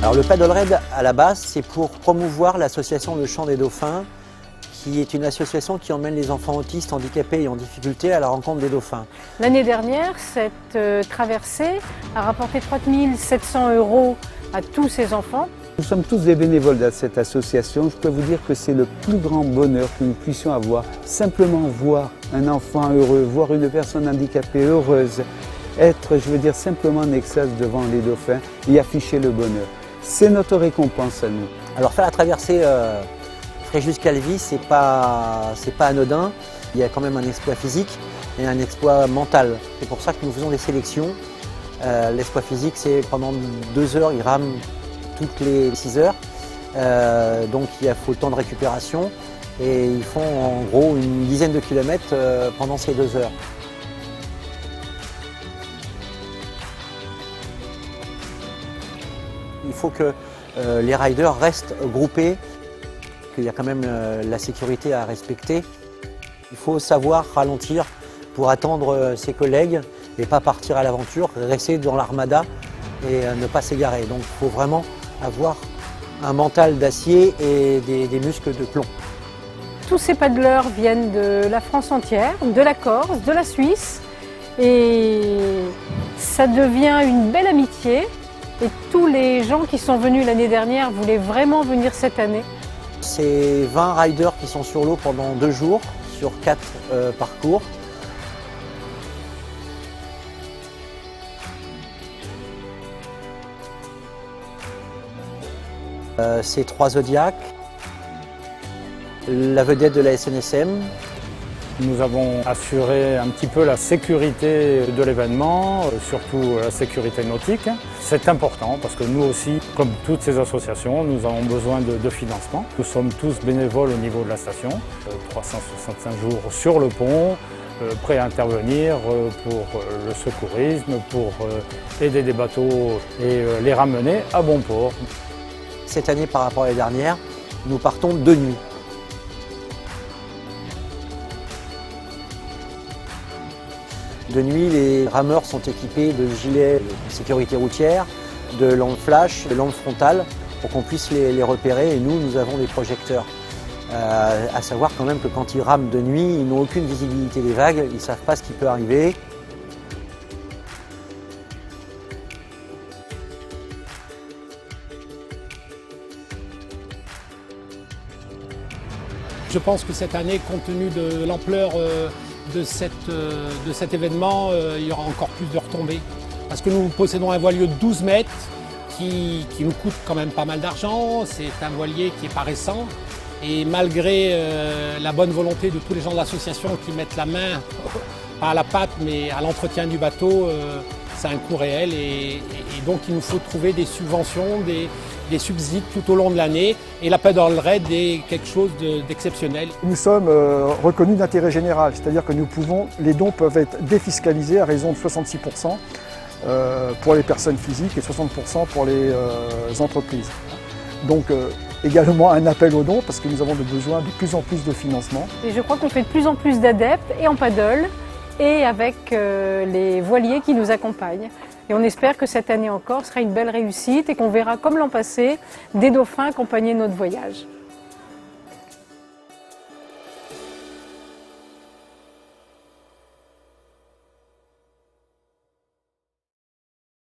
Alors le Paddle Raid à la base, c'est pour promouvoir l'association Le Chant des Dauphins, qui est une association qui emmène les enfants autistes, handicapés et en difficulté à la rencontre des dauphins. L'année dernière, cette traversée a rapporté 3 700 € à tous ces enfants. Nous sommes tous des bénévoles de cette association. Je peux vous dire que c'est le plus grand bonheur que nous puissions avoir. Simplement voir un enfant heureux, voir une personne handicapée heureuse, être, je veux dire, simplement en extase devant les dauphins et afficher le bonheur. C'est notre récompense à nous. Alors faire la traversée Fréjus-Calvi, c'est pas anodin. Il y a quand même un exploit physique et un exploit mental. C'est pour ça que nous faisons des sélections. L'exploit physique, c'est pendant 2 heures, ils rament toutes les 6 heures. Donc il faut le temps de récupération et ils font en gros une dizaine de kilomètres pendant ces 2 heures. Il faut que les riders restent groupés, qu'il y a quand même la sécurité à respecter. Il faut savoir ralentir pour attendre ses collègues et pas partir à l'aventure, rester dans l'armada et ne pas s'égarer. Donc il faut vraiment avoir un mental d'acier et des muscles de plomb. Tous ces paddleurs viennent de la France entière, de la Corse, de la Suisse, et ça devient une belle amitié. Et tous les gens qui sont venus l'année dernière voulaient vraiment venir cette année. C'est 20 riders qui sont sur l'eau pendant 2 jours, sur 4 parcours. C'est 3 Zodiacs, la vedette de la SNSM. Nous avons assuré un petit peu la sécurité de l'événement, surtout la sécurité nautique. C'est important parce que nous aussi, comme toutes ces associations, nous avons besoin de financement. Nous sommes tous bénévoles au niveau de la station, 365 jours sur le pont, prêts à intervenir pour le secourisme, pour aider des bateaux et les ramener à bon port. Cette année, par rapport à l'année dernière, nous partons de nuit. De nuit, les rameurs sont équipés de gilets de sécurité routière, de lampes flash, de lampes frontales, pour qu'on puisse les repérer. Et nous avons des projecteurs. À savoir quand même que quand ils rament de nuit, ils n'ont aucune visibilité des vagues, ils ne savent pas ce qui peut arriver. Je pense que cette année, compte tenu de l'ampleur de cet événement, il y aura encore plus de retombées. Parce que nous possédons un voilier de 12 mètres qui nous coûte quand même pas mal d'argent. C'est un voilier qui n'est pas récent. Et malgré la bonne volonté de tous les gens de l'association qui mettent la main, pas à la pâte, mais à l'entretien du bateau, c'est un coût réel. Et donc il nous faut trouver des subventions, des subsides tout au long de l'année. Et la Paddle Raid est quelque chose d'exceptionnel. Nous sommes reconnus d'intérêt général, c'est-à-dire que les dons peuvent être défiscalisés à raison de 66% pour les personnes physiques et 60% pour les entreprises. Donc également un appel aux dons parce que nous avons besoin de plus en plus de financement. Et je crois qu'on fait de plus en plus d'adeptes et en paddle et avec les voiliers qui nous accompagnent. Et on espère que cette année encore sera une belle réussite et qu'on verra, comme l'an passé, des dauphins accompagner notre voyage.